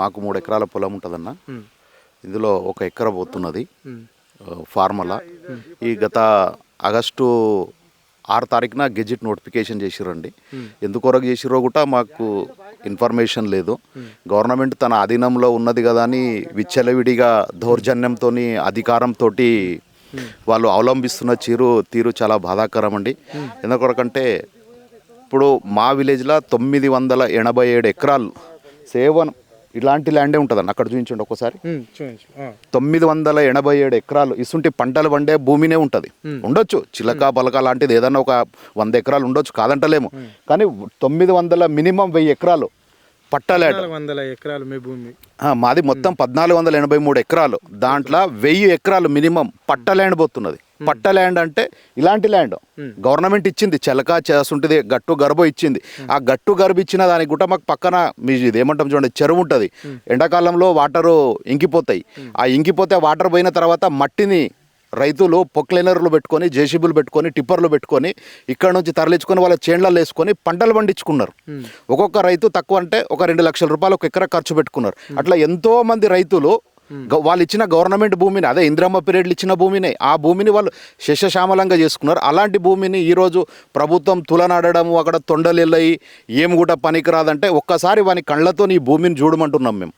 మాకు 3 ఎకరాల పొలం ఉంటుందన్న. ఇందులో 1 ఎకరా పోతున్నది ఫార్మలా. ఈ గత ఆగస్టు 6 తారీఖున గెజిట్ నోటిఫికేషన్ చేసిరండి. ఎందుకొరకు చేసిరో కూడా మాకు ఇన్ఫర్మేషన్ లేదు. గవర్నమెంట్ తన అధీనంలో ఉన్నది కదా అని విచ్చలవిడిగా దౌర్జన్యంతో అధికారంతో వాళ్ళు అవలంబిస్తున్న తీరు చాలా బాధాకరం అండి. ఎందుకొరకంటే ఇప్పుడు మా విలేజ్లో 987 ఎకరాలు సేవన్ ఇలాంటి ల్యాండే ఉంటుందన్న. అక్కడ చూపించండి ఒకసారి. 987 ఎకరాలు ఇసుంటి పంటలు పండే భూమినే ఉంటుంది. ఉండొచ్చు చిలక పలక లాంటిది ఏదన్నా ఒక 100 ఎకరాలు ఉండొచ్చు, కాదంటలేము. కానీ 900 మినిమం 1000 ఎకరాలు పట్ట ల్యాండ్. 100 ఎకరాలు మీ భూమి మాది మొత్తం 1483 ఎకరాలు. దాంట్లో 1000 ఎకరాలు మినిమం పట్ట ల్యాండ్ పోతున్నది. పట్ట ల్యాండ్ అంటే ఇలాంటి ల్యాండ్ గవర్నమెంట్ ఇచ్చింది. చిలక చేస్తుంటుంది, గట్టు గర్భ ఇచ్చింది. ఆ గట్టు గర్భ ఇచ్చిన దానికి కూడా మాకు పక్కన మీ ఇదేమంటాం చూడండి, చెరువు ఉంటుంది. ఎండాకాలంలో వాటరు ఇంకిపోతాయి. ఆ ఇంకిపోతే వాటర్ పోయిన తర్వాత మట్టిని రైతులు పొక్లైనర్లు పెట్టుకొని, జేసీబీలు పెట్టుకొని, టిప్పర్లు పెట్టుకొని ఇక్కడ నుంచి తరలించుకొని వాళ్ళ చేన్లలో వేసుకొని పంటలు పండించుకున్నారు. ఒక్కొక్క రైతు తక్కువ అంటే ఒక 2 లక్షల రూపాయలు 1 ఎకరా ఖర్చు పెట్టుకున్నారు. అట్లా ఎంతో మంది రైతులు వాళ్ళు ఇచ్చిన గవర్నమెంట్ భూమిని, అదే ఇందిరమ్మ పీరియడ్లు ఇచ్చిన భూమిని, ఆ భూమిని వాళ్ళు శస్యశ్యామలంగా చేసుకున్నారు. అలాంటి భూమిని ఈరోజు ప్రభుత్వం తులనాడము, అక్కడ తొండలిల్లయి ఏమి కూడా పనికిరాదంటే ఒక్కసారి వాని కళ్ళతో ఈ భూమిని చూడమంటున్నాం మేము.